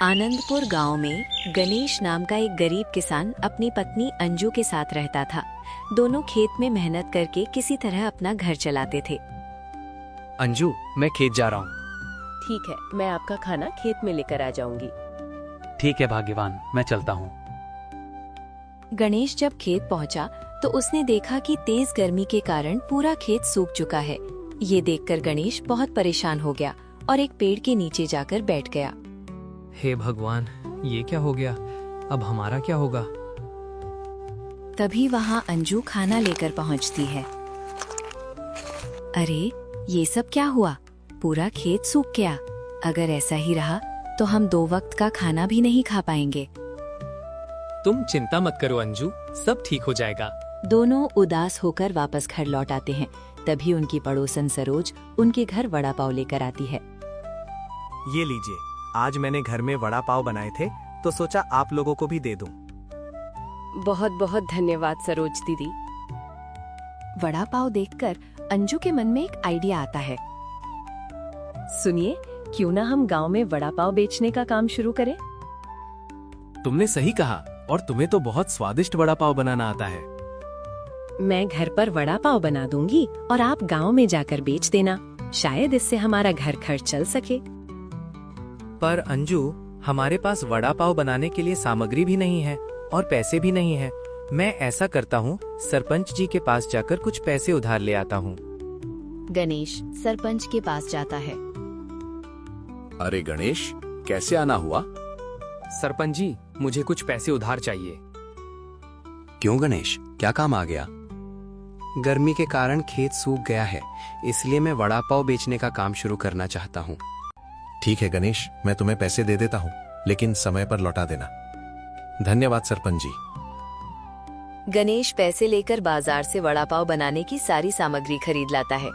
आनंदपुर गांव में गणेश नाम का एक गरीब किसान अपनी पत्नी अंजू के साथ रहता था। दोनों खेत में मेहनत करके किसी तरह अपना घर चलाते थे। अंजू, मैं खेत जा रहा हूँ। ठीक है, मैं आपका खाना खेत में लेकर आ जाऊंगी। ठीक है भाग्यवान, मैं चलता हूँ। गणेश जब खेत पहुंचा तो उसने देखा कि तेज गर्मी के कारण पूरा खेत सूख चुका है। ये देखकर गणेश बहुत परेशान हो गया और एक पेड़ के नीचे जाकर बैठ गया। हे भगवान, ये क्या हो गया? अब हमारा क्या होगा? तभी वहाँ अंजू खाना लेकर पहुँचती है। अरे, ये सब क्या हुआ? पूरा खेत सूख गया। अगर ऐसा ही रहा तो हम 2 वक्त का खाना भी नहीं खा पाएंगे। तुम चिंता मत करो अंजू, सब ठीक हो जाएगा। दोनों उदास होकर वापस घर लौट आते हैं। तभी उनकी पड़ोसन सरोज उनके घर वड़ा पाव लेकर आती है। ये लीजिए, आज मैंने घर में वड़ा पाव बनाए थे तो सोचा आप लोगों को भी दे दूं। बहुत बहुत धन्यवाद सरोज दीदी। वड़ा पाव देखकर अंजू के मन में एक आइडिया आता है। सुनिए, क्यों ना हम गांव में वड़ा पाव बेचने का काम शुरू करें? तुमने सही कहा, और तुम्हें तो बहुत स्वादिष्ट वड़ा पाव बनाना आता है। मैं घर पर वड़ा पाव बना दूंगी और आप गांव में जाकर बेच देना। शायद इससे हमारा घर खर्च चल सके। पर अंजू, हमारे पास वड़ा पाव बनाने के लिए सामग्री भी नहीं है और पैसे भी नहीं है। मैं ऐसा करता हूँ, सरपंच जी के पास जाकर कुछ पैसे उधार ले आता हूँ। गणेश सरपंच के पास जाता है। अरे गणेश, कैसे आना हुआ? सरपंच जी, मुझे कुछ पैसे उधार चाहिए। क्यों गणेश, क्या काम आ गया? गर्मी के कारण खेत सूख गया है, इसलिए मैं वड़ा पाव बेचने का काम शुरू करना चाहता हूँ। ठीक है गणेश, मैं तुम्हें पैसे दे देता हूँ, लेकिन समय पर लौटा देना। धन्यवाद सरपंच जी। गणेश पैसे लेकर बाजार से वड़ा पाव बनाने की सारी सामग्री खरीद लाता है।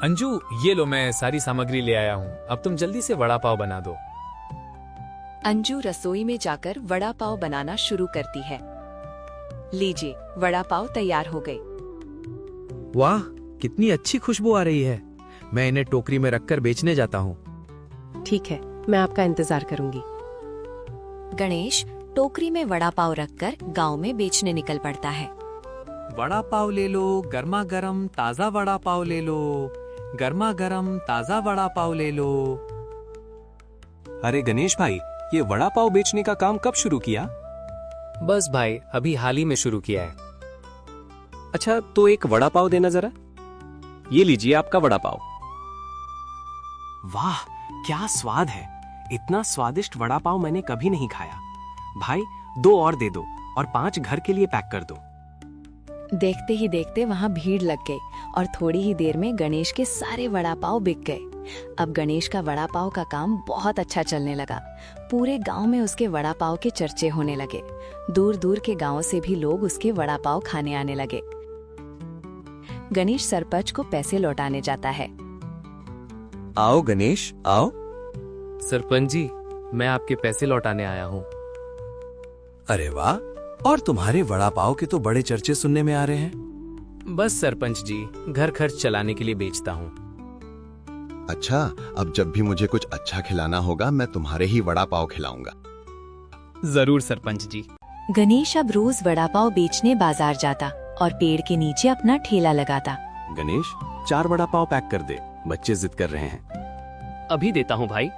अंजू, ये लो, मैं सारी सामग्री ले आया हूँ। अब तुम जल्दी से वड़ा पाव बना दो। अंजू रसोई में जाकर वड़ा पाव बनाना शुरू करती है। लीजिए, वड़ा पाव तैयार हो गए। वाह, कितनी अच्छी खुशबू आ रही है। मैं इन्हें टोकरी में रखकर बेचने जाता हूँ। ठीक है, मैं आपका इंतजार करूंगी। गणेश टोकरी में वड़ा पाव रखकर गांव में बेचने निकल पड़ता है। वड़ा पाव ले लो, गर्मा गर्म ताजा वड़ा पाव ले लो, गर्मा गर्म ताजा वड़ा पाव ले लो। अरे गणेश भाई, ये वड़ा पाव बेचने का काम कब शुरू किया? बस भाई, अभी हाल ही में शुरू किया है। अच्छा, तो एक वड़ा पाव देना जरा। ये लीजिए आपका वड़ा पाव। वाह, क्या स्वाद है! इतना स्वादिष्ट वड़ा पाव मैंने कभी नहीं खाया। भाई, 2 और दे दो और 5 घर के लिए पैक कर दो। देखते ही देखते वहाँ भीड़ लग गई और थोड़ी ही देर में गणेश के सारे वड़ा पाव बिक गए। अब गणेश का वड़ा पाव का काम बहुत अच्छा चलने लगा। पूरे गांव में उसके वड़ा पाव के चर्चे होने लगे। दूर दूर के गांव से भी लोग उसके वड़ा पाव खाने आने लगे। गणेश सरपंच को पैसे लौटाने जाता है। आओ गणेश, आओ। सरपंच जी, मैं आपके पैसे लौटाने आया हूँ। अरे वाह, और तुम्हारे वड़ा पाव के तो बड़े चर्चे सुनने में आ रहे हैं। बस सरपंच जी, घर खर्च चलाने के लिए बेचता हूँ। अच्छा, अब जब भी मुझे कुछ अच्छा खिलाना होगा मैं तुम्हारे ही वड़ा पाव खिलाऊंगा। जरूर सरपंच जी। गणेश अब रोज वड़ा पाव बेचने बाजार जाता और पेड़ के नीचे अपना ठेला लगाता। गणेश, 4 वड़ा पाव पैक कर दे, बच्चे जिद कर रहे हैं। अभी देता हूँ भाई।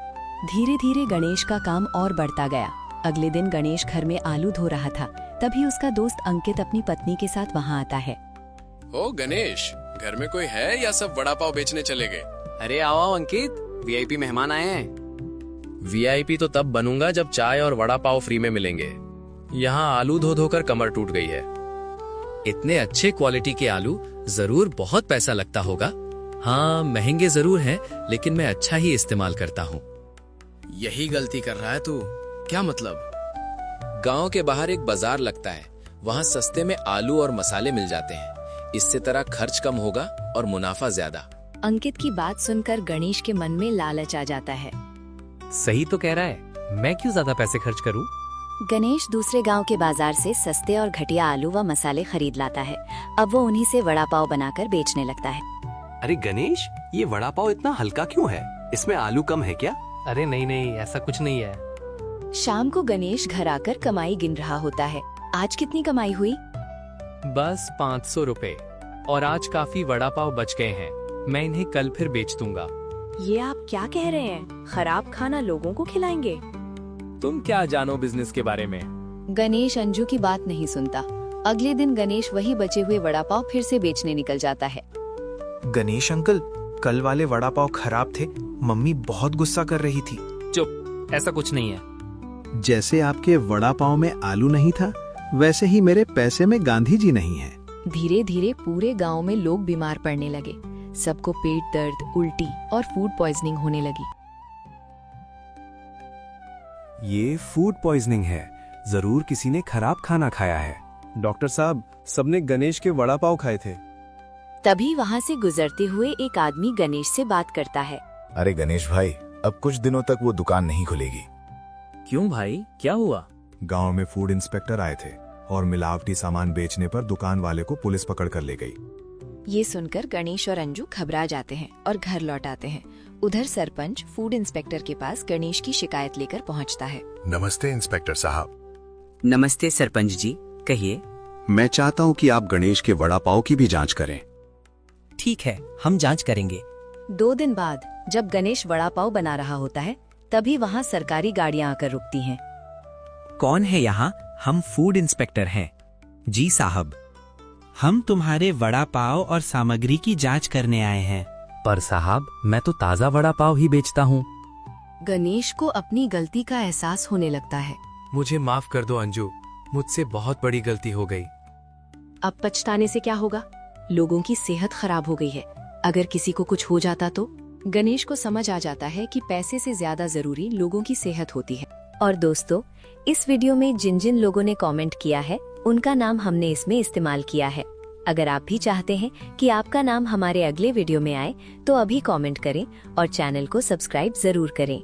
धीरे धीरे गणेश का काम और बढ़ता गया। अगले दिन गणेश घर में आलू धो रहा था। तभी उसका दोस्त अंकित अपनी पत्नी के साथ वहाँ आता है। ओ गणेश, घर में कोई है या सब वड़ा पाव बेचने चले गए? अरे आओ आओ अंकित, वीआईपी मेहमान आए हैं। वीआईपी तो तब बनूंगा जब चाय और वड़ा पाव फ्री में मिलेंगे। यहाँ आलू धो धोकर कमर टूट गई है। इतने अच्छे क्वालिटी के आलू, जरूर बहुत पैसा लगता होगा। हाँ, महंगे जरूर हैं, लेकिन मैं अच्छा ही इस्तेमाल करता हूँ। यही गलती कर रहा है तू। क्या मतलब? गांव के बाहर एक बाजार लगता है, वहाँ सस्ते में आलू और मसाले मिल जाते हैं। इससे तेरा खर्च कम होगा और मुनाफा ज्यादा। अंकित की बात सुनकर गणेश के मन में लालच आ जाता है। सही तो कह रहा है, मैं क्यों ज्यादा पैसे खर्च करूं? गणेश दूसरे गांव के बाजार से सस्ते और घटिया आलू व मसाले खरीद लाता है। अब वो उन्हीं से वड़ा पाव बनाकर बेचने लगता है। अरे गणेश, ये वड़ा पाव इतना हल्का क्यों है? इसमें आलू कम है क्या? अरे नहीं नहीं, ऐसा कुछ नहीं है। शाम को गणेश घर आकर कमाई गिन रहा होता है। आज कितनी कमाई हुई? बस 500 रुपए। और आज काफी वड़ा पाव बच गए हैं, मैं इन्हें कल फिर बेच दूंगा। ये आप क्या कह रहे हैं? खराब खाना लोगों को खिलाएंगे? तुम क्या जानो बिजनेस के बारे में। गणेश अंजू की बात नहीं सुनता। अगले दिन गणेश वही बचे हुए वड़ा पाव फिर से बेचने निकल जाता है। गणेश अंकल, कल वाले वड़ा पाव खराब थे, मम्मी बहुत गुस्सा कर रही थी। चुप, ऐसा कुछ नहीं है। जैसे आपके वड़ा पाव में आलू नहीं था, वैसे ही मेरे पैसे में गांधी जी नहीं है। धीरे धीरे पूरे गांव में लोग बीमार पड़ने लगे। सबको पेट दर्द, उल्टी और फूड पॉइजनिंग होने लगी। ये फूड पॉइजनिंग है, जरूर किसी ने खराब खाना खाया है। डॉक्टर साहब, सबने गणेश के वड़ा पाव खाए थे। तभी वहाँ से गुजरते हुए एक आदमी गणेश से बात करता है। अरे गणेश भाई, अब कुछ दिनों तक वो दुकान नहीं खुलेगी। क्यों भाई, क्या हुआ? गांव में फूड इंस्पेक्टर आए थे और मिलावटी सामान बेचने पर दुकान वाले को पुलिस पकड़ कर ले गई। ये सुनकर गणेश और अंजू घबरा जाते हैं और घर लौट आते हैं। उधर सरपंच फूड इंस्पेक्टर के पास गणेश की शिकायत लेकर पहुंचता है। नमस्ते इंस्पेक्टर साहब। नमस्ते सरपंच जी, कहिए। मैं चाहता हूँ कि आप गणेश के वड़ा पाव की भी जांच करें। ठीक है, हम जांच करेंगे। 2 दिन बाद जब गणेश वड़ा पाव बना रहा होता है, तभी वहाँ सरकारी गाड़ियाँ आकर रुकती हैं। कौन है यहाँ? हम फूड इंस्पेक्टर हैं। जी साहब, हम तुम्हारे वड़ा पाव और सामग्री की जांच करने आए हैं। पर साहब, मैं तो ताज़ा वड़ा पाव ही बेचता हूँ। गणेश को अपनी गलती का एहसास होने लगता है। मुझे माफ कर दो अंजू, मुझसे बहुत बड़ी गलती हो गई। अब पछताने से क्या होगा? लोगों की सेहत खराब हो गई है। अगर किसी को कुछ हो जाता तो? गणेश को समझ आ जाता है कि पैसे से ज्यादा जरूरी लोगों की सेहत होती है। और दोस्तों, इस वीडियो में जिन जिन लोगों ने कमेंट किया है, उनका नाम हमने इसमें इस्तेमाल किया है। अगर आप भी चाहते हैं कि आपका नाम हमारे अगले वीडियो में आए, तो अभी कमेंट करें और चैनल को सब्सक्राइब जरूर करें।